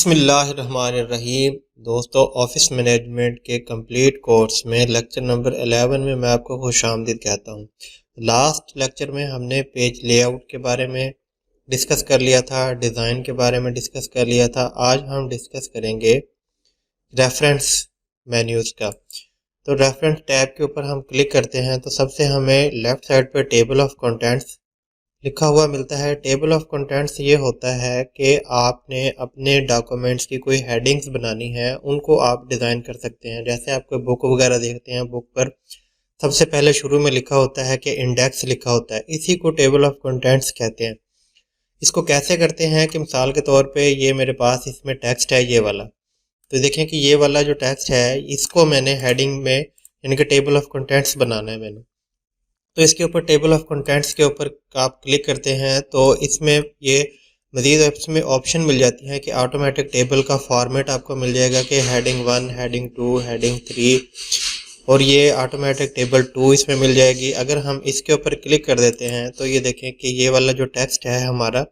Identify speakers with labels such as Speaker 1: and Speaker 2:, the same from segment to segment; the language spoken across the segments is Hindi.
Speaker 1: बिस्मिल्लाहिर्रहमानिर्रहीम। दोस्तों, ऑफिस मैनेजमेंट के कंप्लीट कोर्स में लेक्चर नंबर 11 में मैं आपको खुशामदीद कहता हूँ। लास्ट लेक्चर में हमने पेज लेआउट के बारे में डिस्कस कर लिया था, डिज़ाइन के बारे में डिस्कस कर लिया था। आज हम डिस्कस करेंगे रेफरेंस मेन्यूज़ का। तो रेफरेंस टैब के ऊपर हम क्लिक करते हैं तो सबसे हमें लेफ़्ट साइड पर टेबल ऑफ कंटेंट्स लिखा हुआ मिलता है। टेबल ऑफ कंटेंट्स ये होता है कि आपने अपने डॉक्यूमेंट्स की कोई हेडिंग्स बनानी है, उनको आप डिज़ाइन कर सकते हैं। जैसे आप कोई बुक वगैरह देखते हैं, बुक पर सबसे पहले शुरू में लिखा होता है कि इंडेक्स लिखा होता है, इसी को टेबल ऑफ कंटेंट्स कहते हैं। इसको कैसे करते हैं कि मिसाल के तौर पे ये मेरे पास इसमें टेक्स्ट है ये वाला, तो देखें कि ये वाला जो टेक्स्ट है इसको मैंने हेडिंग में यानी कि टेबल ऑफ कंटेंट्स बनाना है मैंने। तो इसके ऊपर टेबल ऑफ कंटेंट्स के ऊपर आप क्लिक करते हैं तो इसमें ये मज़ीद इसमें ऑप्शन मिल जाती हैं कि ऑटोमेटिक टेबल का फॉर्मेट आपको मिल जाएगा कि हेडिंग 1, हेडिंग 2, हेडिंग 3 और ये ऑटोमेटिक टेबल 2 इसमें मिल जाएगी। अगर हम इसके ऊपर क्लिक कर देते हैं तो ये देखें कि ये वाला जो टेक्स्ट है हमारा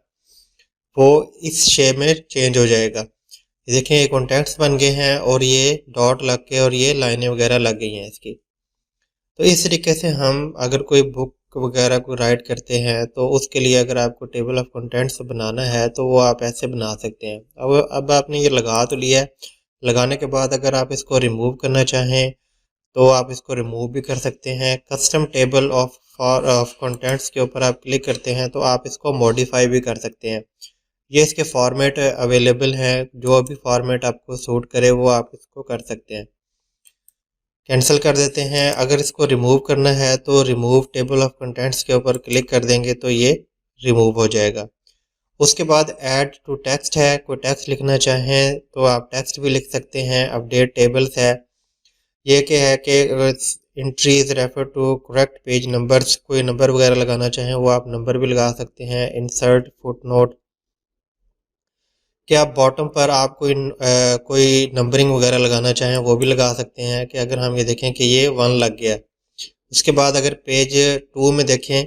Speaker 1: वो इस शेप में चेंज हो जाएगा। ये देखें ये कॉन्टेक्ट्स बन गए हैं और ये डॉट लग के और ये लाइनें वगैरह लग गई हैं इसकी। तो इस तरीके से हम अगर कोई बुक वगैरह को राइट करते हैं तो उसके लिए अगर आपको टेबल ऑफ कंटेंट्स बनाना है तो वो आप ऐसे बना सकते हैं। अब आपने ये लगा तो लिया है। लगाने के बाद अगर आप इसको रिमूव करना चाहें तो आप इसको रिमूव भी कर सकते हैं। कस्टम टेबल ऑफ कंटेंट्स के ऊपर आप क्लिक करते हैं तो आप इसको मॉडिफाई भी कर सकते हैं। ये इसके फॉर्मेट अवेलेबल हैं, जो भी फॉर्मेट आपको सूट करे वो आप इसको कर सकते हैं। कैंसिल कर देते हैं। अगर इसको रिमूव करना है तो रिमूव टेबल ऑफ कंटेंट्स के ऊपर क्लिक कर देंगे तो ये रिमूव हो जाएगा। उसके बाद ऐड टू टेक्स्ट है, कोई टेक्स्ट लिखना चाहें तो आप टेक्स्ट भी लिख सकते हैं। अपडेट टेबल्स है, ये क्या है कि entries refer to correct page numbers, कोई नंबर वगैरह लगाना चाहें वो आप नंबर भी लगा सकते हैं। इंसर्ट फुटनोट, कि आप बॉटम पर आप कोई नंबरिंग वगैरह लगाना चाहें वो भी लगा सकते हैं। कि अगर हम ये देखें कि ये 1 लग गया, उसके बाद अगर पेज 2 में देखें,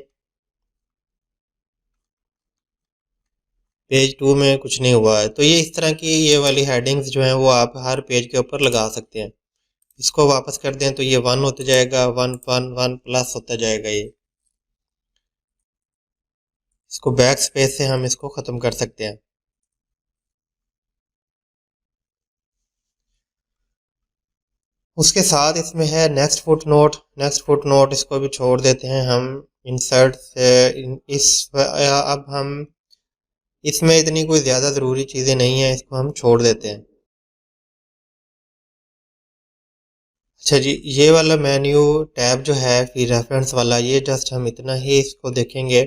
Speaker 1: पेज 2 में कुछ नहीं हुआ है, तो ये इस तरह की ये वाली हेडिंग्स जो हैं वो आप हर पेज के ऊपर लगा सकते हैं। इसको वापस कर दें तो ये 1 होता जाएगा, 1 1 1 प्लस होता जाएगा। ये इसको बैक स्पेस से हम इसको ख़त्म कर सकते हैं। उसके साथ इसमें है next foot note. Next foot note इसको भी छोड़ देते हैं हम। इंसर्ट से अब हम इसमें इतनी कोई ज़्यादा ज़रूरी चीज़ें नहीं हैं, इसको हम छोड़ देते हैं। अच्छा जी, ये वाला मेन्यू टैब जो है फिर रेफरेंस वाला, ये जस्ट हम इतना ही इसको देखेंगे।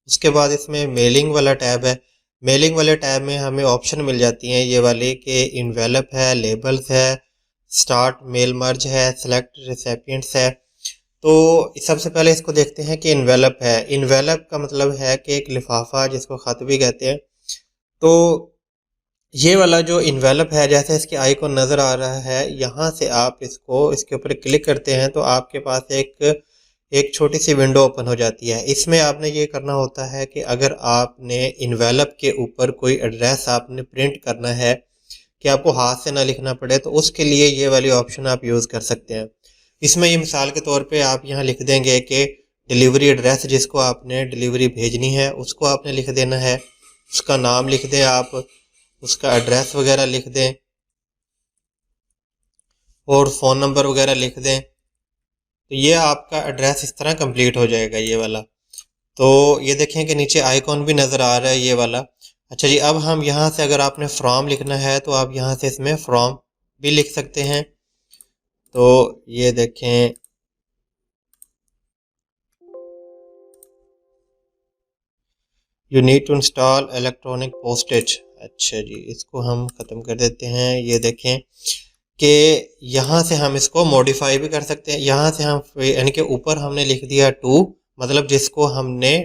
Speaker 1: उसके बाद इसमें मेलिंग वाला टैब है। मेलिंग वाले टैब में हमें ऑप्शन मिल जाती हैं ये वाले कि इन्वेलप है, लेबल्स है, स्टार्ट मेल मर्ज है, सेलेक्ट रिसिपिएंट्स है। तो सबसे पहले इसको देखते हैं कि इन्वेलप है। इन्वेलप का मतलब है कि एक लिफाफा, जिसको ख़त भी कहते हैं। तो ये वाला जो इन्वेलप है, जैसे इसके आइकॉन नज़र आ रहा है, यहाँ से आप इसके ऊपर क्लिक करते हैं तो आपके पास एक छोटी सी विंडो ओपन हो जाती है। इसमें आपने ये करना होता है कि अगर आपने इन्वेलप के ऊपर कोई एड्रेस आपने प्रिंट करना है कि आपको हाथ से ना लिखना पड़े, तो उसके लिए ये वाली ऑप्शन आप यूज़ कर सकते हैं। इसमें ये मिसाल के तौर पे आप यहाँ लिख देंगे कि डिलीवरी एड्रेस, जिसको आपने डिलीवरी भेजनी है उसको आपने लिख देना है। उसका नाम लिख दें आप, उसका एड्रेस वगैरह लिख दें और फ़ोन नंबर वगैरह लिख दें। तो ये आपका एड्रेस इस तरह कंप्लीट हो जाएगा ये वाला। तो ये देखें कि नीचे आइकॉन भी नज़र आ रहा है ये वाला। अच्छा जी, अब हम यहाँ से अगर आपने फ्रॉम लिखना है तो आप यहाँ से इसमें फ्रॉम भी लिख सकते हैं। तो ये देखें, you need to install electronic postage. अच्छा जी, इसको हम ख़त्म कर देते हैं। ये देखें कि यहाँ से हम इसको मॉडिफाई भी कर सकते हैं। यहाँ से हम यानी कि ऊपर हमने लिख दिया टू, मतलब जिसको हमने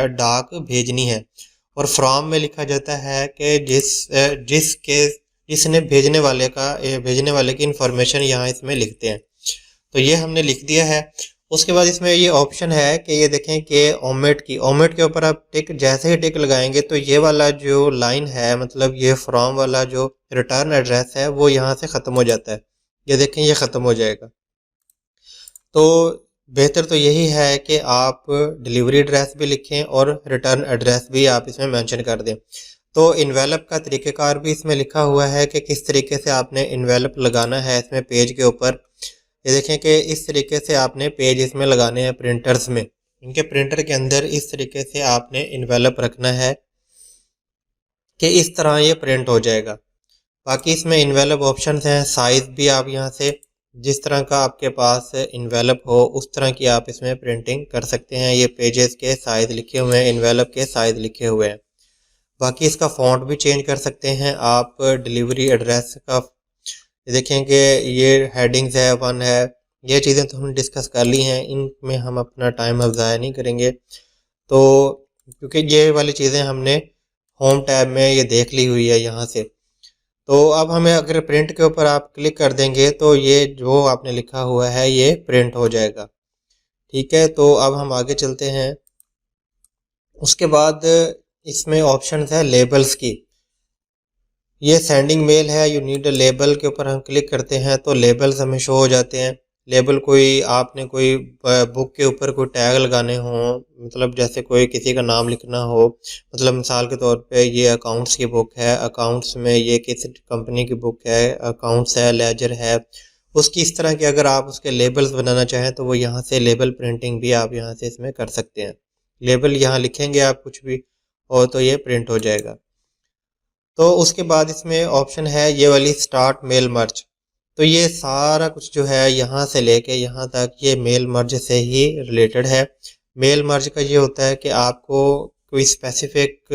Speaker 1: डाक भेजनी है, और फ्रॉम में लिखा जाता है कि जिसने भेजने वाले की इंफॉर्मेशन यहाँ इसमें लिखते हैं। तो ये हमने लिख दिया है। उसके बाद इसमें ये ऑप्शन है कि ये देखें कि ओमिट के ऊपर आप टिक, जैसे ही टिक लगाएंगे तो ये वाला जो लाइन है, मतलब ये फ्रॉम वाला जो रिटर्न एड्रेस है वो यहाँ से ख़त्म हो जाता है। ये देखें ये ख़त्म हो जाएगा। तो बेहतर तो यही है कि आप डिलीवरी एड्रेस भी लिखें और रिटर्न एड्रेस भी आप इसमें मेंशन कर दें। तो इन्वेलप का तरीक़ेकार भी इसमें लिखा हुआ है कि किस तरीके से आपने इन्वेलप लगाना है इसमें पेज के ऊपर। ये देखें कि इस तरीके से आपने पेज इसमें लगाने हैं प्रिंटर्स में, इनके प्रिंटर के अंदर इस तरीके से आपने इन्वेलप रखना है कि इस तरह ये प्रिंट हो जाएगा। बाकी इसमें इन्वेलप ऑप्शन हैं, साइज़ भी आप यहाँ से जिस तरह का आपके पास इन्वेलप हो उस तरह की आप इसमें प्रिंटिंग कर सकते हैं। ये पेजेस के साइज़ लिखे हुए हैं, इन्वेलप के साइज़ लिखे हुए हैं। बाकी इसका फ़ॉन्ट भी चेंज कर सकते हैं आप। डिलीवरी एड्रेस का देखें कि ये हेडिंग्स है, 1 है, ये चीज़ें तो हमने डिस्कस कर ली हैं, इनमें हम अपना टाइम अब ज़ाया नहीं करेंगे। तो क्योंकि ये वाली चीज़ें हमने होम टैब में ये देख ली हुई है यहाँ से। तो अब हमें अगर प्रिंट के ऊपर आप क्लिक कर देंगे तो ये जो आपने लिखा हुआ है ये प्रिंट हो जाएगा। ठीक है, तो अब हम आगे चलते हैं। उसके बाद इसमें ऑप्शन है लेबल्स की। ये सेंडिंग मेल है, यू नीड अ लेबल के ऊपर हम क्लिक करते हैं तो लेबल्स हमें शो हो जाते हैं। लेबल कोई आपने कोई बुक के ऊपर कोई टैग लगाने हों, मतलब जैसे कोई किसी का नाम लिखना हो, मतलब मिसाल के तौर पे ये अकाउंट्स की बुक है, अकाउंट्स में ये किस कंपनी की बुक है, अकाउंट्स है, लेजर है, उसकी इस तरह के अगर आप उसके लेबल्स बनाना चाहें तो वो यहाँ से लेबल प्रिंटिंग भी आप यहाँ से इसमें कर सकते हैं। लेबल यहाँ लिखेंगे आप कुछ भी और तो ये प्रिंट हो जाएगा। तो उसके बाद इसमें ऑप्शन है ये वाली स्टार्ट मेल मर्ज। तो ये सारा कुछ जो है यहाँ से लेके यहाँ तक ये मेल मर्ज से ही रिलेटेड है। मेल मर्ज का ये होता है कि आपको कोई स्पेसिफिक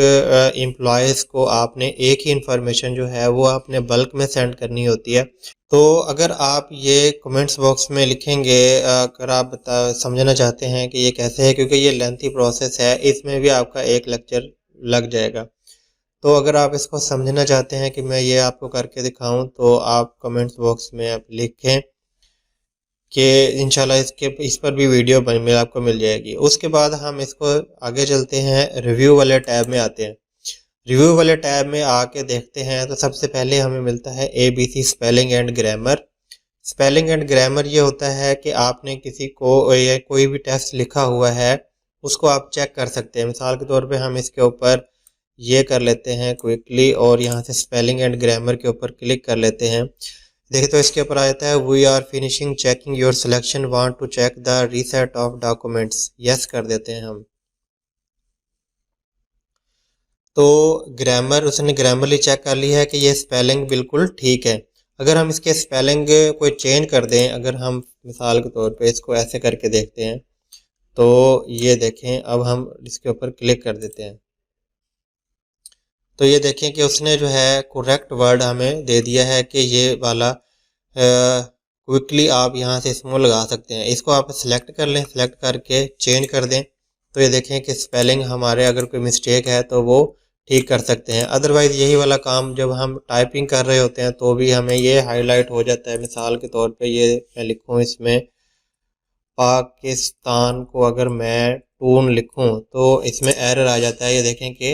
Speaker 1: एम्प्लॉयज़ को आपने एक ही इंफॉर्मेशन जो है वो आपने बल्क में सेंड करनी होती है। तो अगर आप ये कमेंट्स बॉक्स में लिखेंगे, अगर आप समझना चाहते हैं कि ये कैसे है, क्योंकि ये लेंथी प्रोसेस है, इसमें भी आपका एक लेक्चर लग जाएगा। तो अगर आप इसको समझना चाहते हैं कि मैं ये आपको करके दिखाऊं तो आप कमेंट्स बॉक्स में आप लिखें कि इंशाल्लाह इस पर भी वीडियो में आपको मिल जाएगी। उसके बाद हम इसको आगे चलते हैं, रिव्यू वाले टैब में आते हैं। रिव्यू वाले टैब में आके देखते हैं तो सबसे पहले हमें मिलता है ABC spelling and grammar. Spelling and grammar ये होता है कि आपने किसी को या कोई भी टेक्स्ट लिखा हुआ है उसको आप चेक कर सकते हैं। मिसाल के तौर पे हम इसके ऊपर ये कर लेते हैं क्विकली और यहाँ से स्पेलिंग एंड ग्रामर के ऊपर क्लिक कर लेते हैं। देखिए तो इसके ऊपर आ जाता है we are finishing checking your selection, want to check the reset of documents, yes कर देते हैं हम। तो ग्रामर उसने ग्रामरली चेक कर ली है कि ये स्पेलिंग बिल्कुल ठीक है। अगर हम इसके स्पेलिंग कोई चेंज कर दें, अगर हम मिसाल के तौर पे इसको ऐसे करके देखते हैं तो ये देखें, अब हम इसके ऊपर क्लिक कर देते हैं तो ये देखें कि उसने जो है करेक्ट वर्ड हमें दे दिया है कि ये वाला क्विकली आप यहाँ से स्मॉल लगा सकते हैं। इसको आप सिलेक्ट कर लें, सिलेक्ट करके चेंज कर दें तो ये देखें कि स्पेलिंग हमारे अगर कोई मिस्टेक है तो वो ठीक कर सकते हैं। अदरवाइज़ यही वाला काम जब हम टाइपिंग कर रहे होते हैं तो भी हमें ये हाईलाइट हो जाता है। मिसाल के तौर पे ये मैं लिखूँ इसमें पाकिस्तान को अगर मैं टून लिखूं तो इसमें एरर आ जाता है। ये देखें कि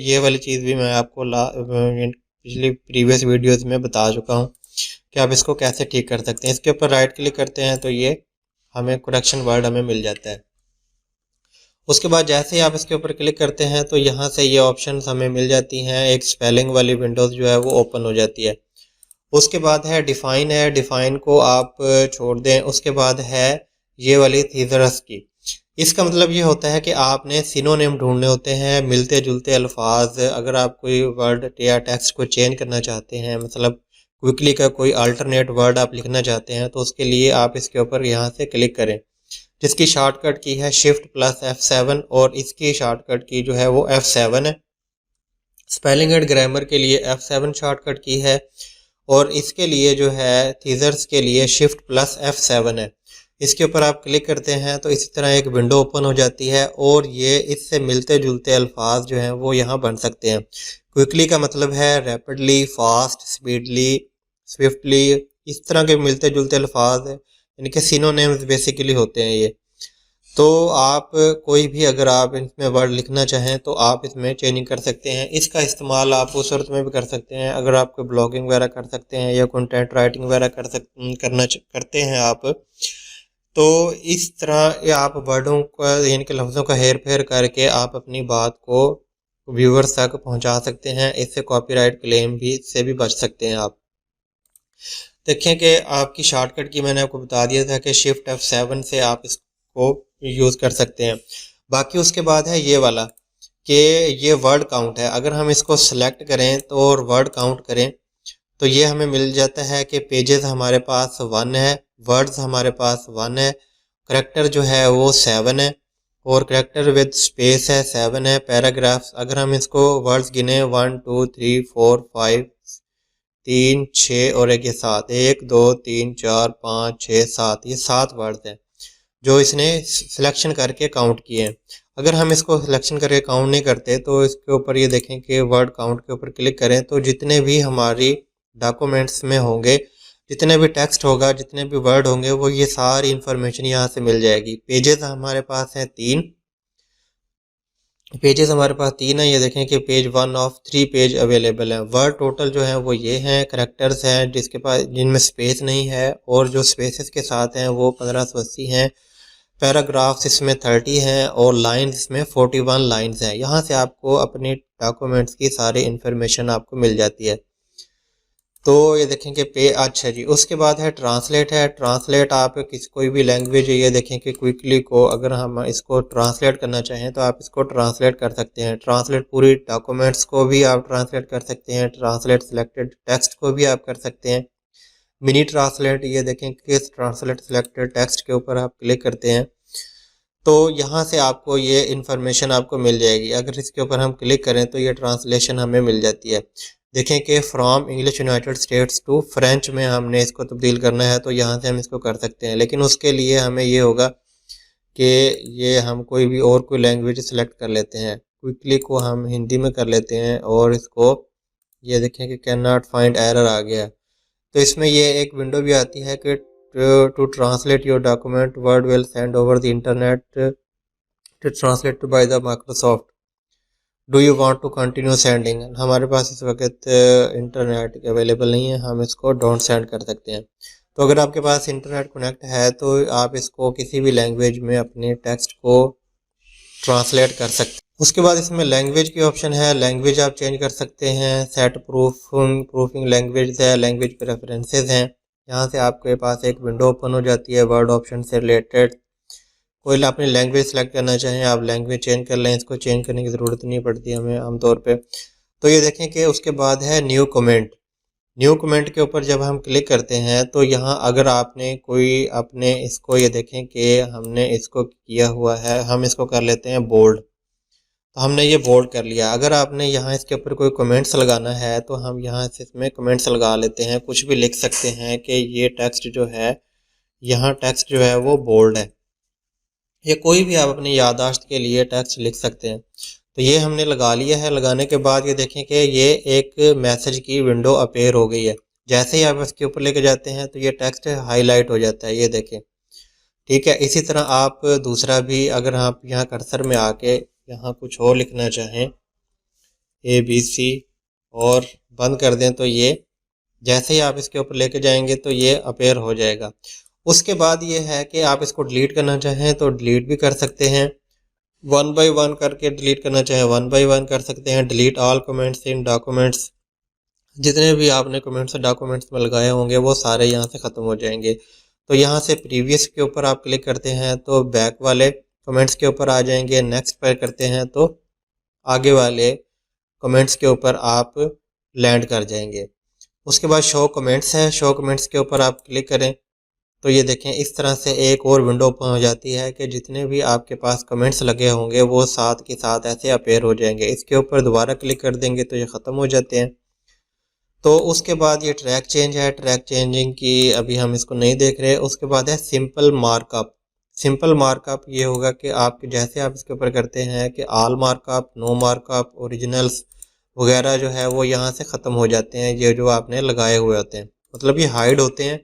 Speaker 1: ये वाली चीज़ भी मैं आपको पिछली प्रीवियस वीडियोस में बता चुका हूं कि आप इसको कैसे ठीक कर सकते हैं। इसके ऊपर राइट क्लिक करते हैं तो ये हमें करेक्शन वर्ड हमें मिल जाता है। उसके बाद जैसे ही आप इसके ऊपर क्लिक करते हैं तो यहाँ से ये ऑप्शन हमें मिल जाती हैं। एक स्पेलिंग वाली विंडोज़ जो है वो ओपन हो जाती है। उसके बाद है डिफ़ाइन, है डिफ़ाइन को आप छोड़ दें। उसके बाद है ये वाली थीजरस की। इसका मतलब ये होता है कि आपने सिनोनिम ढूंढने होते हैं, मिलते जुलते अल्फाज। अगर आप कोई वर्ड या टेक्स्ट को चेंज करना चाहते हैं, मतलब क्विकली का कोई अल्टरनेट वर्ड आप लिखना चाहते हैं तो उसके लिए आप इसके ऊपर यहाँ से क्लिक करें, जिसकी शॉर्टकट की है Shift+F7 और इसकी शॉर्टकट की जो है वो F7 है। स्पेलिंग एंड ग्रामर के लिए F7 शॉर्टकट की है और इसके लिए जो है थीजर्स के लिए Shift+F7 है। इसके ऊपर आप क्लिक करते हैं तो इसी तरह एक विंडो ओपन हो जाती है और ये इससे मिलते जुलते अल्फाज जो हैं वो यहाँ बन सकते हैं। क्विकली का मतलब है रैपिडली, फास्ट, स्पीडली, स्विफ्टली, इस तरह के मिलते जुलते अल्फाज हैं, यानी कि सिनोनिम्स बेसिकली होते हैं ये। तो आप कोई भी अगर आप इसमें वर्ड लिखना चाहें तो आप इसमें चेंजिंग कर सकते हैं। इसका इस्तेमाल आप उस सूरत में भी कर सकते हैं अगर आप कोई ब्लॉगिंग वगैरह कर सकते हैं या कंटेंट राइटिंग वगैरह करते हैं आप, तो इस तरह ये आप वर्डों का यानी कि लफ्ज़ों का हेर फेर करके आप अपनी बात को व्यूअर्स तक पहुंचा सकते हैं। इससे कॉपीराइट क्लेम भी से भी बच सकते हैं आप। देखें कि आपकी शॉर्टकट की मैंने आपको बता दिया था कि शिफ्ट F7 से आप इसको यूज़ कर सकते हैं। बाकी उसके बाद है ये वाला कि ये वर्ड काउंट है। अगर हम इसको सेलेक्ट करें तो और वर्ड काउंट करें तो ये हमें मिल जाता है कि पेजेस हमारे पास 1 है, वर्ड्स हमारे पास 1 है, करेक्टर जो है वो 7 है और करेक्टर विद स्पेस है 7 है। पैराग्राफ्स अगर हम इसको वर्ड्स गिने 1 2 3 4 5 3 6 और एक ये 7, 1 2 3 4 5 6 7, ये 7 वर्ड्स हैं जो इसने सिलेक्शन करके काउंट किए हैं। अगर हम इसको सिलेक्शन करके काउंट नहीं करते तो इसके ऊपर ये देखें कि वर्ड काउंट के ऊपर क्लिक करें तो जितने भी हमारी डॉक्यूमेंट्स में होंगे, जितने भी टेक्स्ट होगा, जितने भी वर्ड होंगे, वो ये सारी इन्फॉर्मेशन यहाँ से मिल जाएगी। पेजेस हमारे पास हैं 3, पेजेस हमारे पास 3 है। ये देखें कि पेज 1 ऑफ 3 पेज अवेलेबल है। वर्ड टोटल जो है वो ये हैं, करेक्टर्स हैं जिसके पास जिनमें स्पेस नहीं है और जो स्पेसेस के साथ हैं वो 1580 हैं। पैराग्राफ्स इसमें 30 हैं और लाइंस इसमें 41 लाइंस हैं। यहाँ से आपको अपनी डॉक्यूमेंट्स की सारी इन्फॉर्मेशन आपको मिल जाती है। तो ये देखें कि अच्छा जी, उसके बाद है ट्रांसलेट है। ट्रांसलेट आप कोई भी लैंग्वेज, ये देखें कि क्विकली को अगर हम इसको ट्रांसलेट करना चाहें तो आप इसको ट्रांसलेट कर सकते हैं। ट्रांसलेट पूरी डॉक्यूमेंट्स को भी आप ट्रांसलेट कर सकते हैं, ट्रांसलेट सिलेक्टेड टेक्स्ट को भी आप कर सकते हैं। मिनी ट्रांसलेट, ये देखें कि ट्रांसलेट सिलेक्टेड टेक्स्ट के ऊपर आप क्लिक करते हैं तो यहाँ से आपको ये इन्फॉर्मेशन आपको मिल जाएगी। अगर इसके ऊपर हम क्लिक करें तो ये ट्रांसलेशन हमें मिल जाती है। देखें कि from English United States to French में हमने इसको तब्दील करना है तो यहाँ से हम इसको कर सकते हैं, लेकिन उसके लिए हमें ये होगा कि ये हम कोई भी और कोई लैंग्वेज सेलेक्ट कर लेते हैं। क्विकली को हम हिंदी में कर लेते हैं और इसको ये देखें कि कैन नॉट फाइंड एरर आ गया। तो इसमें ये एक विंडो भी आती है कि to translate your document Word will send over the internet to translate by the Microsoft, do you want to continue sending. हमारे पास इस वक्त इंटरनेट अवेलेबल नहीं है, हम इसको डोंट सेंड कर सकते हैं। तो अगर आपके पास इंटरनेट कनेक्ट है तो आप इसको किसी भी लैंग्वेज में अपने टेक्स्ट को ट्रांसलेट कर सकते हैं। उसके बाद इसमें लैंग्वेज की ऑप्शन है, लैंग्वेज आप चेंज कर सकते हैं। सेट प्रूफिंग लैंग्वेज है, लैंग्वेज प्रेफरेंसेस हैं। यहाँ से आपके पास एक विंडो ओपन हो जाती है वर्ड ऑप्शन से रिलेटेड। कोई अपनी लैंग्वेज सेलेक्ट करना चाहें आप लैंग्वेज चेंज कर लें, इसको चेंज करने की ज़रूरत नहीं पड़ती हमें आमतौर पे। तो ये देखें कि उसके बाद है न्यू कमेंट। न्यू कमेंट के ऊपर जब हम क्लिक करते हैं तो यहाँ अगर आपने कोई अपने इसको, ये देखें कि हमने इसको किया हुआ है, हम इसको कर लेते हैं बोल्ड। तो हमने ये बोल्ड कर लिया। अगर आपने यहाँ इसके ऊपर कोई कमेंट्स लगाना है तो हम यहाँ से इसमें कमेंट्स लगा लेते हैं, कुछ भी लिख सकते हैं कि ये टेक्स्ट जो है, यहाँ टेक्स्ट जो है वो बोल्ड है। ये कोई भी आप अपनी याददाश्त के लिए टेक्स्ट लिख सकते हैं। तो ये हमने लगा लिया है। लगाने के बाद ये देखें कि ये एक मैसेज की विंडो अपेयर हो गई है। जैसे ही आप इसके ऊपर लेके जाते हैं तो ये टेक्स्ट हाईलाइट हो जाता है, ये देखें। ठीक है, इसी तरह आप दूसरा भी, अगर आप यहाँ कर्सर में आके यहाँ कुछ और लिखना चाहें ABC और बंद कर दें तो ये जैसे ही आप इसके ऊपर लेके जाएंगे तो ये अपेयर हो जाएगा। उसके बाद ये है कि आप इसको डिलीट करना चाहें तो डिलीट भी कर सकते हैं, 1 बाय 1 करके डिलीट करना चाहें 1 बाय 1 कर सकते हैं। Delete all comments in documents, जितने भी आपने कमेंट्स डॉक्यूमेंट्स में लगाए होंगे वो सारे यहाँ से ख़त्म हो जाएंगे। तो यहाँ से प्रीवियस के ऊपर आप क्लिक करते हैं तो बैक वाले कमेंट्स के ऊपर आ जाएंगे। नेक्स्ट पर करते हैं तो आगे वाले कमेंट्स के ऊपर आप लैंड कर जाएंगे। उसके बाद शो कमेंट्स है, शो कमेंट्स के ऊपर आप क्लिक करें तो ये देखें इस तरह से एक और विंडो ओपन हो जाती है कि जितने भी आपके पास कमेंट्स लगे होंगे वो साथ के साथ ऐसे अपेयर हो जाएंगे। इसके ऊपर दोबारा क्लिक कर देंगे तो ये ख़त्म हो जाते हैं। तो उसके बाद ये ट्रैक चेंज है, ट्रैक चेंजिंग की अभी हम इसको नहीं देख रहे। उसके बाद है सिंपल मार्कअप। सिंपल मार्कअप ये होगा कि आप जैसे आप इसके ऊपर करते हैं कि all markup, no markup, originals वगैरह जो है वो यहाँ से ख़त्म हो जाते हैं, ये जो आपने लगाए हुए होते हैं, मतलब ये हाइड होते हैं।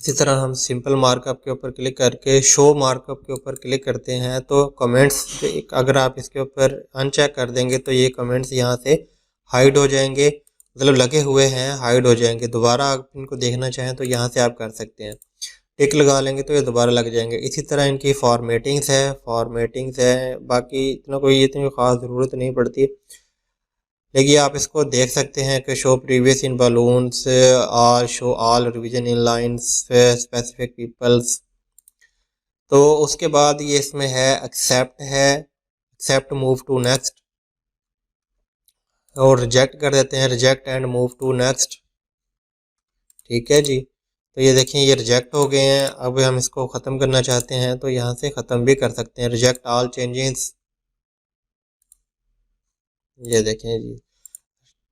Speaker 1: इसी तरह हम सिंपल मार्कअप के ऊपर क्लिक करके शो मार्कअप के ऊपर क्लिक करते हैं तो कमेंट्स अगर आप इसके ऊपर अनचेक कर देंगे तो ये कमेंट्स यहाँ से हाइड हो जाएंगे, मतलब लगे हुए हैं हाइड हो जाएंगे। दोबारा आप इनको देखना चाहें तो यहाँ से आप कर सकते हैं, टिक लगा लेंगे तो ये दोबारा लग जाएंगे। इसी तरह इनकी फॉर्मेटिंग्स है, बाकी इतनी ख़ास ज़रूरत नहीं पड़ती, लेकिन आप इसको देख सकते हैं कि शो प्रीवियस इन बलून्स और show all revision in lines specific peoples. तो उसके बाद ये इसमें है एक्सेप्ट मूव टू नेक्स्ट, और रिजेक्ट कर देते हैं, reject and move to next. ठीक है जी, तो ये देखें ये रिजेक्ट हो गए हैं। अब हम इसको ख़त्म करना चाहते हैं तो यहाँ से ख़त्म भी कर सकते हैं, रिजेक्ट ऑल चेंजेस। ये देखें जी,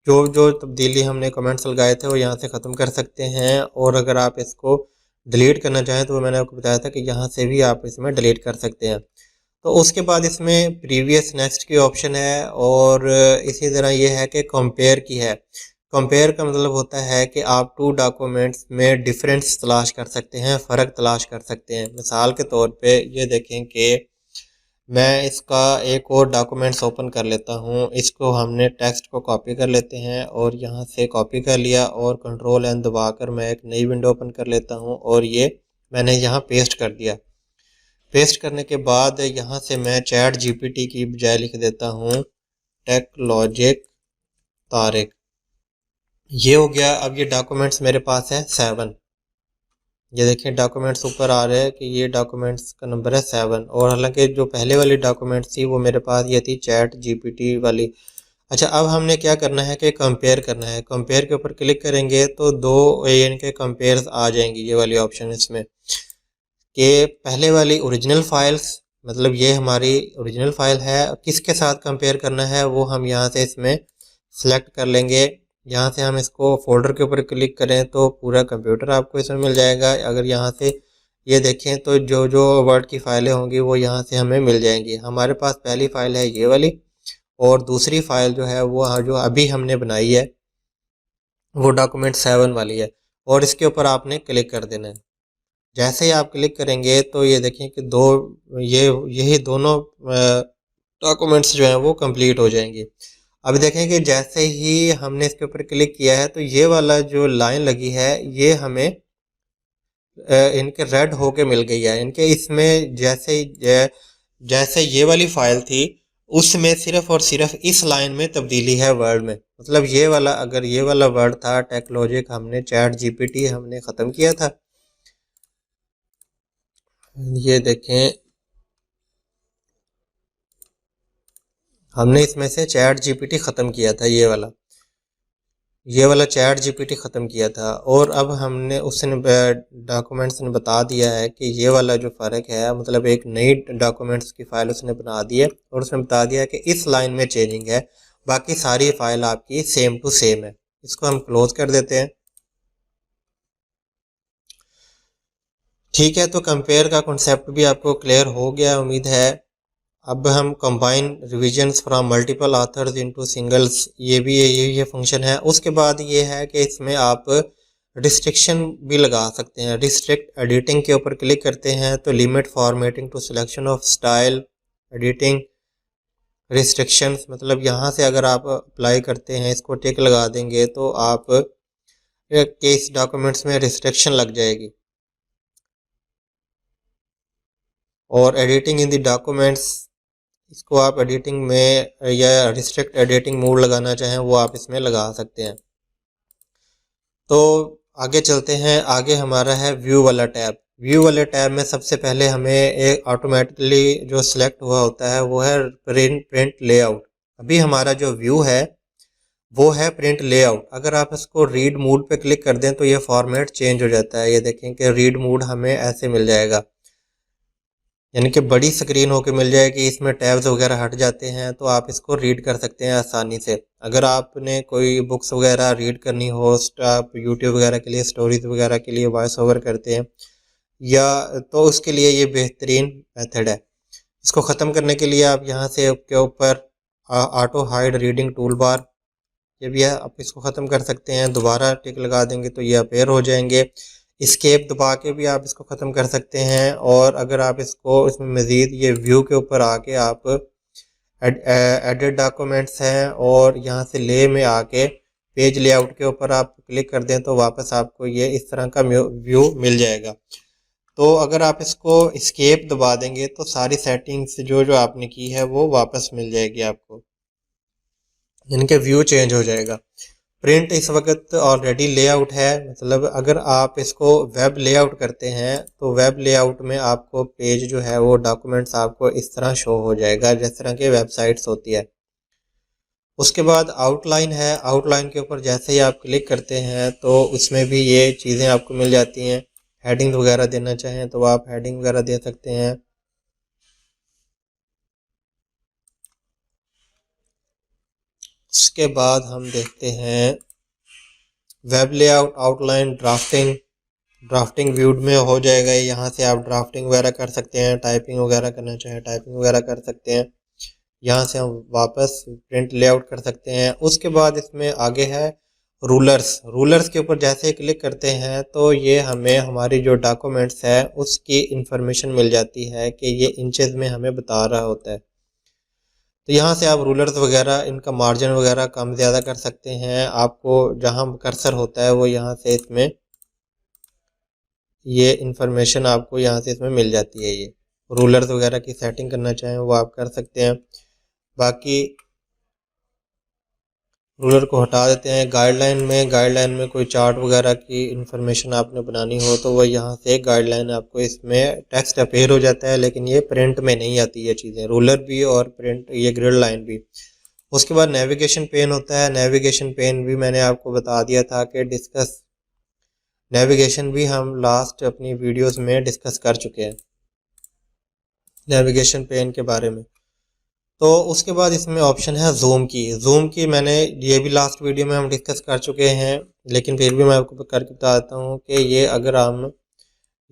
Speaker 1: जो जो तब्दीली हमने कमेंट्स लगाए थे वो यहाँ से ख़त्म कर सकते हैं। और अगर आप इसको डिलीट करना चाहें तो मैंने आपको बताया था कि यहाँ से भी आप इसमें डिलीट कर सकते हैं। तो उसके बाद इसमें प्रीवियस नेक्स्ट की ऑप्शन है, और इसी तरह ये है कि कंपेयर की है। कंपेयर का मतलब होता है कि आप टू डॉक्यूमेंट्स में डिफरेंस तलाश कर सकते हैं, फ़र्क तलाश कर सकते हैं। मिसाल के तौर पे ये देखें कि मैं इसका एक और डॉक्यूमेंट्स ओपन कर लेता हूँ। इसको हमने टेक्स्ट को कॉपी कर लेते हैं और यहाँ से कॉपी कर लिया और कंट्रोल एन दबाकर मैं एक नई विंडो ओपन कर लेता हूँ और ये मैंने यहाँ पेस्ट कर दिया। पेस्ट करने के बाद यहाँ से मैं चैट जीपीटी की बजाय लिख देता हूँ टेक्लॉजिक तारिक। ये हो गया। अब ये डॉक्यूमेंट्स मेरे पास है 7। ये देखें डॉक्यूमेंट्स ऊपर आ रहे हैं कि ये डॉक्यूमेंट्स का नंबर है 7, और हालांकि जो पहले वाली डॉक्यूमेंट्स थी वो मेरे पास ये थी चैट जीपीटी वाली। अच्छा, अब हमने क्या करना है कि कंपेयर करना है। कंपेयर के ऊपर क्लिक करेंगे तो दो इनके कंपेयर्स आ जाएंगी, ये वाली ऑप्शन इसमें कि पहले वाली ओरिजिनल फाइल्स, मतलब ये हमारी ओरिजिनल फाइल है, किसके साथ कंपेयर करना है वो हम यहाँ से इसमें सेलेक्ट कर लेंगे। यहाँ से हम इसको फोल्डर के ऊपर क्लिक करें तो पूरा कंप्यूटर आपको इसमें मिल जाएगा। अगर यहाँ से ये देखें तो जो जो वर्ड की फ़ाइलें होंगी वो यहाँ से हमें मिल जाएंगी। हमारे पास पहली फ़ाइल है ये वाली, और दूसरी फ़ाइल जो है वो जो अभी हमने बनाई है वो डॉक्यूमेंट 7 वाली है, और इसके ऊपर आपने क्लिक कर देना है। जैसे ही आप क्लिक करेंगे तो ये देखें कि यही दोनों डॉक्यूमेंट्स जो हैं वो कंप्लीट हो जाएंगे। अब देखें कि जैसे ही हमने इसके ऊपर क्लिक किया है तो ये वाला जो लाइन लगी है ये हमें इनके रेड होके मिल गई है। इनके इसमें जैसे ये वाली फाइल थी उसमें सिर्फ और सिर्फ इस लाइन में तब्दीली है वर्ड में। मतलब ये वाला, अगर ये वाला वर्ड था टेक्लॉजिक, हमने चैट जीपीटी हमने ख़त्म किया था। ये देखें हमने इसमें से चैट जीपीटी ख़त्म किया था, ये वाला चैट जीपीटी ख़त्म किया था। और अब हमने उसने डॉक्यूमेंट्स ने बता दिया है कि ये वाला जो फ़र्क है, मतलब एक नई डॉक्यूमेंट्स की फ़ाइल उसने बना दी है और उसने बता दिया कि इस लाइन में चेंजिंग है, बाकी सारी फ़ाइल आपकी सेम टू सेम है। इसको हम क्लोज़ कर देते हैं। ठीक है, तो कंपेयर का कॉन्सेप्ट भी आपको क्लियर हो गया उम्मीद है। अब हम combine revisions from multiple authors into singles, ये फंक्शन है। उसके बाद ये है कि इसमें आप रिस्ट्रिक्शन भी लगा सकते हैं। रिस्ट्रिक्ट एडिटिंग के ऊपर क्लिक करते हैं तो limit formatting to selection of style editing restrictions, मतलब यहाँ से अगर आप अप्लाई करते हैं, इसको टिक लगा देंगे तो आप के इस डॉक्यूमेंट्स में रिस्ट्रिक्शन लग जाएगी। और एडिटिंग इन द डॉक्यूमेंट्स, इसको आप एडिटिंग में या रिस्ट्रिक्ट एडिटिंग मोड लगाना चाहें वो आप इसमें लगा सकते हैं। तो आगे चलते हैं। आगे हमारा है व्यू वाला टैब। व्यू वाले टैब में सबसे पहले हमें एक ऑटोमेटिकली जो सिलेक्ट हुआ होता है वो है प्रिंट लेआउट। अभी हमारा जो व्यू है वो है प्रिंट लेआउट। अगर आप इसको रीड मोड पे क्लिक कर दें तो ये फॉर्मेट चेंज हो जाता है। ये देखें कि रीड मोड हमें ऐसे मिल जाएगा, यानी कि बड़ी स्क्रीन होकर मिल जाएगी, इसमें टैब्स वगैरह हट जाते हैं तो आप इसको रीड कर सकते हैं आसानी से। अगर आपने कोई बुक्स वगैरह रीड करनी हो, आप यूट्यूब वगैरह के लिए, स्टोरीज वगैरह के लिए वॉइस ओवर करते हैं या, तो उसके लिए ये बेहतरीन मेथड है। इसको ख़त्म करने के लिए आप यहाँ से के ऊपर auto hide reading tool bar, ये भी है, आप इसको ख़त्म कर सकते हैं। दोबारा टिक लगा देंगे तो ये अपेयर हो जाएंगे। एस्केप दबा के भी आप इसको ख़त्म कर सकते हैं। और अगर आप इसको इसमें मज़ीद ये व्यू के ऊपर आके आप एडिट डॉक्यूमेंट्स हैं और यहाँ से ले में आके पेज लेआउट के ऊपर आप क्लिक कर दें तो वापस आपको ये इस तरह का व्यू मिल जाएगा। तो अगर आप इसको एस्केप दबा देंगे तो सारी सेटिंग्स जो जो आपने की है वो वापस मिल जाएगी आपको, इनके व्यू चेंज हो जाएगा। प्रिंट इस वक्त ऑलरेडी लेआउट है, मतलब अगर आप इसको वेब लेआउट करते हैं तो वेब लेआउट में आपको पेज जो है वो डॉक्यूमेंट्स आपको इस तरह शो हो जाएगा जिस तरह के वेबसाइट्स होती है। उसके बाद आउटलाइन है, आउटलाइन के ऊपर जैसे ही आप क्लिक करते हैं तो उसमें भी ये चीज़ें आपको मिल जाती हैं। हेडिंग वगैरह देना चाहें तो आप हेडिंग वगैरह दे सकते हैं। उसके बाद हम देखते हैं web layout outline drafting viewed में हो जाएगा। यहाँ से आप ड्राफ्टिंग वगैरह कर सकते हैं, टाइपिंग वगैरह करना चाहें टाइपिंग वगैरह कर सकते हैं। यहाँ से हम वापस प्रिंट लेआउट कर सकते हैं। उसके बाद इसमें आगे है रूलर्स के ऊपर जैसे ही क्लिक करते हैं तो ये हमें हमारी जो डॉक्यूमेंट्स है उसकी इंफॉर्मेशन मिल जाती है कि ये इंचेस में हमें बता रहा होता है। तो यहाँ से आप रूलर्स वगैरह इनका मार्जिन वगैरह कम ज़्यादा कर सकते हैं। आपको जहाँ कर्सर होता है वो यहाँ से इसमें ये इंफॉर्मेशन आपको यहाँ से इसमें मिल जाती है। ये रूलर्स वगैरह की सेटिंग करना चाहें वो आप कर सकते हैं। बाकी रूलर को हटा देते हैं। गाइडलाइन में कोई चार्ट वगैरह की इंफॉर्मेशन आपने बनानी हो तो वह यहाँ से गाइडलाइन आपको इसमें टेक्स्ट अपेयर हो जाता है, लेकिन ये प्रिंट में नहीं आती ये चीज़ें, रूलर भी और प्रिंट ये ग्रिड लाइन भी। उसके बाद नेविगेशन पेन होता है। नेविगेशन पेन भी मैंने आपको बता दिया था कि नेविगेशन भी हम लास्ट अपनी वीडियोस में डिस्कस कर चुके हैं नेविगेशन पेन के बारे में। तो उसके बाद इसमें ऑप्शन है जूम की मैंने ये भी लास्ट वीडियो में हम डिस्कस कर चुके हैं, लेकिन फिर भी मैं आपको करके बताता हूँ कि ये अगर हम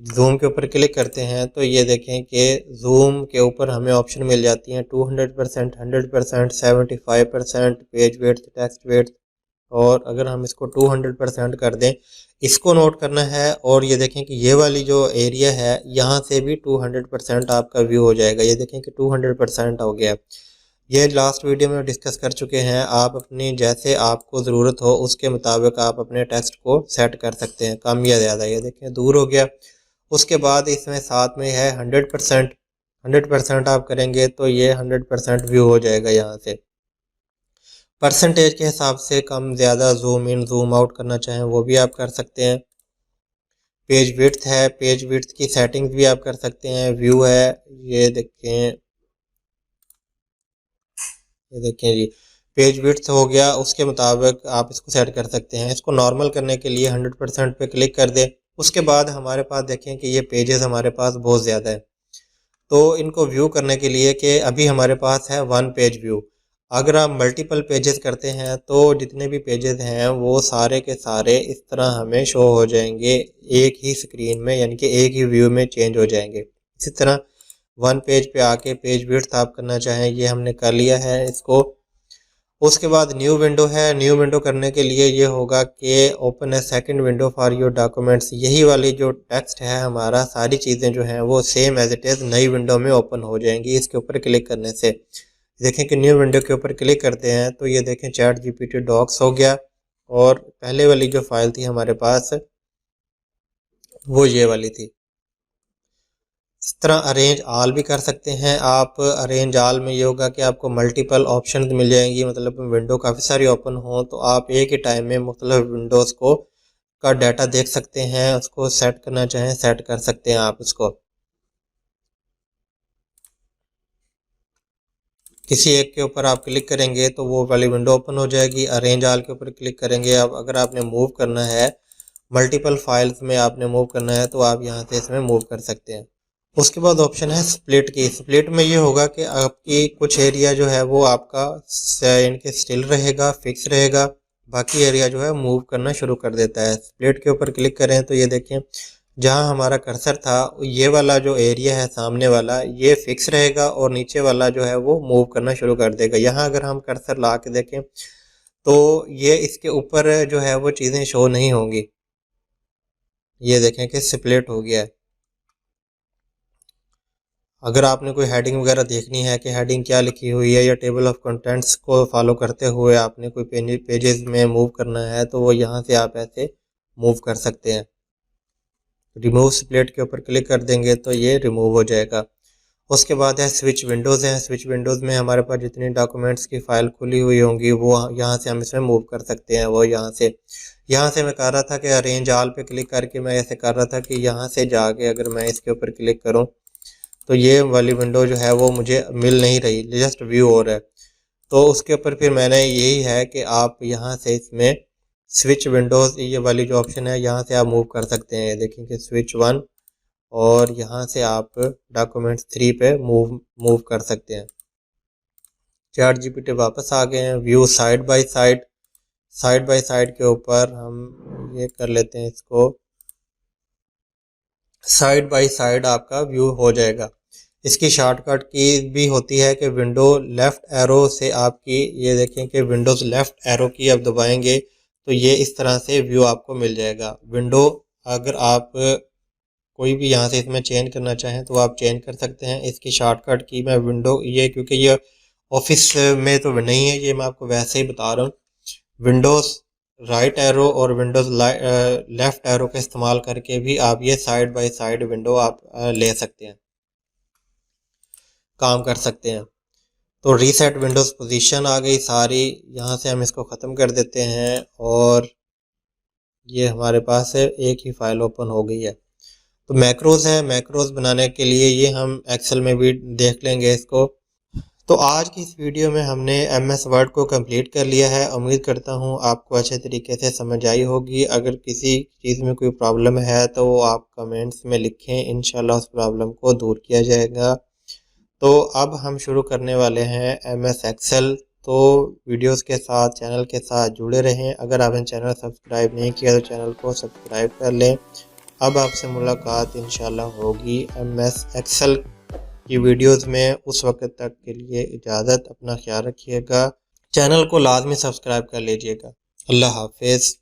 Speaker 1: जूम के ऊपर क्लिक करते हैं तो ये देखें कि जूम के ऊपर हमें ऑप्शन मिल जाती हैं 200%, 100%, 75%, पेज विड्थ, टेक्स्ट विड्थ। और अगर हम इसको 200% कर दें, इसको नोट करना है। और ये देखें कि ये वाली जो एरिया है यहाँ से भी 200% आपका व्यू हो जाएगा। ये देखें कि 200% हो गया। ये लास्ट वीडियो में डिस्कस कर चुके हैं। आप अपनी जैसे आपको ज़रूरत हो उसके मुताबिक आप अपने टेक्स्ट को सेट कर सकते हैं, कम या ज़्यादा। ये देखें दूर हो गया। उसके बाद इसमें साथ में है 100% आप करेंगे तो ये 100% व्यू हो जाएगा। यहाँ से परसेंटेज के हिसाब से कम ज़्यादा जूम इन जूम आउट करना चाहें वो भी आप कर सकते हैं। पेज विड्थ है, पेज विड्थ की सेटिंग्स भी आप कर सकते हैं। व्यू है, ये देखें जी पेज विड्थ हो गया, उसके मुताबिक आप इसको सेट कर सकते हैं। इसको नॉर्मल करने के लिए 100% पे क्लिक कर दें। उसके बाद हमारे पास देखें कि ये पेजेस हमारे पास बहुत ज़्यादा है। तो इनको व्यू करने के लिए कि अभी हमारे पास है 1 पेज व्यू। अगर आप मल्टीपल पेजेस करते हैं तो जितने भी पेजेस हैं वो सारे के सारे इस तरह हमें शो हो जाएंगे एक ही स्क्रीन में, यानी कि एक ही व्यू में चेंज हो जाएंगे। इसी तरह 1 पेज पे आके पेज विड्थ आप करना चाहें, ये हमने कर लिया है इसको। उसके बाद न्यू विंडो है। न्यू विंडो करने के लिए ये होगा कि open A second window for your documents. यही वाली जो टेक्स्ट है हमारा, सारी चीज़ें जो हैं वो सेम एज इट इज़ नई विंडो में ओपन हो जाएंगी इसके ऊपर क्लिक करने से। देखें कि न्यू विंडो के ऊपर क्लिक करते हैं तो ये देखें चैट जीपीटी डॉक्स हो गया। और पहले वाली जो फाइल थी हमारे पास वो ये वाली थी। इस तरह अरेंज आल भी कर सकते हैं आप। अरेंज आल में ये होगा कि आपको मल्टीपल ऑप्शन मिल जाएंगी, मतलब विंडो काफ़ी सारी ओपन हो तो आप एक ही टाइम में मुख्तलिफ विंडोज़ को का डाटा देख सकते हैं। उसको सेट करना चाहें सेट कर सकते हैं आप उसको। किसी एक के ऊपर आप क्लिक करेंगे तो वो वाली विंडो ओपन हो जाएगी। अरेंज आल के ऊपर क्लिक करेंगे। अब अगर आपने मूव करना है, मल्टीपल फाइल्स में आपने मूव करना है तो आप यहाँ से इसमें मूव कर सकते हैं। उसके बाद ऑप्शन है स्प्लिट की। स्प्लिट में ये होगा कि आपकी कुछ एरिया जो है वो आपका इनके स्टिल रहेगा, फिक्स रहेगा, बाकी एरिया जो है मूव करना शुरू कर देता है। स्प्लिट के ऊपर क्लिक करें तो ये देखें जहां हमारा कर्सर था ये वाला जो एरिया है सामने वाला ये फिक्स रहेगा और नीचे वाला जो है वो मूव करना शुरू कर देगा। यहाँ अगर हम कर्सर ला के देखें तो ये इसके ऊपर जो है वो चीज़ें शो नहीं होंगी। ये देखें कि स्प्लिट हो गया है। अगर आपने कोई हेडिंग वगैरह देखनी है कि हेडिंग क्या लिखी हुई है या टेबल ऑफ कंटेंट्स को फॉलो करते हुए आपने कोई पेजेस में मूव करना है तो वो यहाँ से आप ऐसे मूव कर सकते हैं। रिमूव स्प्लिट के ऊपर क्लिक कर देंगे तो ये रिमूव हो जाएगा। उसके बाद है स्विच विंडोज़ हैं। स्विच विंडोज़ में हमारे पास जितनी डॉक्यूमेंट्स की फ़ाइल खुली हुई होंगी वो यहाँ से हम इसमें मूव कर सकते हैं। वो यहाँ से मैं कर रहा था कि अरेंज ऑल पे क्लिक करके मैं ऐसे कर रहा था कि यहाँ से जाके अगर मैं इसके ऊपर क्लिक करूँ तो ये वाली विंडो जो है वो मुझे मिल नहीं रही, जस्ट व्यू हो रहा है। तो उसके ऊपर फिर मैंने यही है कि आप यहाँ से इसमें स्विच विंडोज़ ये वाली जो ऑप्शन है यहाँ से आप मूव कर सकते हैं। देखें कि स्विच 1 और यहाँ से आप डॉक्यूमेंट्स 3 पे मूव कर सकते हैं। चैट जीपीटी वापस आ गए हैं। व्यू साइड बाय साइड के ऊपर हम ये कर लेते हैं, इसको साइड बाय साइड आपका व्यू हो जाएगा। इसकी शॉर्टकट की भी होती है कि विंडो लेफ़्ट एरो से आपकी, ये देखें कि विंडोज़ लेफ़्ट एरो की आप दबाएंगे तो ये इस तरह से व्यू आपको मिल जाएगा। विंडो अगर आप कोई भी यहाँ से इसमें चेंज करना चाहें तो आप चेंज कर सकते हैं। इसकी शॉर्टकट की मैं विंडो ये, क्योंकि ये ऑफिस में तो नहीं है, ये मैं आपको वैसे ही बता रहा हूँ। विंडोज़ राइट एरो और विंडोज़ लेफ़्ट एरो का इस्तेमाल करके भी आप ये साइड बाय साइड विंडो आप ले सकते हैं, काम कर सकते हैं। तो रीसेट विंडोज़ पोजीशन आ गई सारी। यहाँ से हम इसको ख़त्म कर देते हैं और ये हमारे पास एक ही फाइल ओपन हो गई है। तो मैक्रोज़ है, मैक्रोज़ बनाने के लिए ये हम एक्सेल में भी देख लेंगे इसको। तो आज की इस वीडियो में हमने MS वर्ड को कंप्लीट कर लिया है। उम्मीद करता हूँ आपको अच्छे तरीके से समझ आई होगी। अगर किसी चीज़ में कोई प्रॉब्लम है तो वो आप कमेंट्स में लिखें, इंशाल्लाह उस प्रॉब्लम को दूर किया जाएगा। तो अब हम शुरू करने वाले हैं MS एक्सेल। तो वीडियोस के साथ, चैनल के साथ जुड़े रहें। अगर आपने चैनल सब्सक्राइब नहीं किया तो चैनल को सब्सक्राइब कर लें। अब आपसे मुलाकात इंशाल्लाह होगी MS एक्सेल की वीडियोस में। उस वक्त तक के लिए इजाज़त, अपना ख्याल रखिएगा। चैनल को लाजमी सब्सक्राइब कर लीजिएगा। अल्लाह हाफिज़।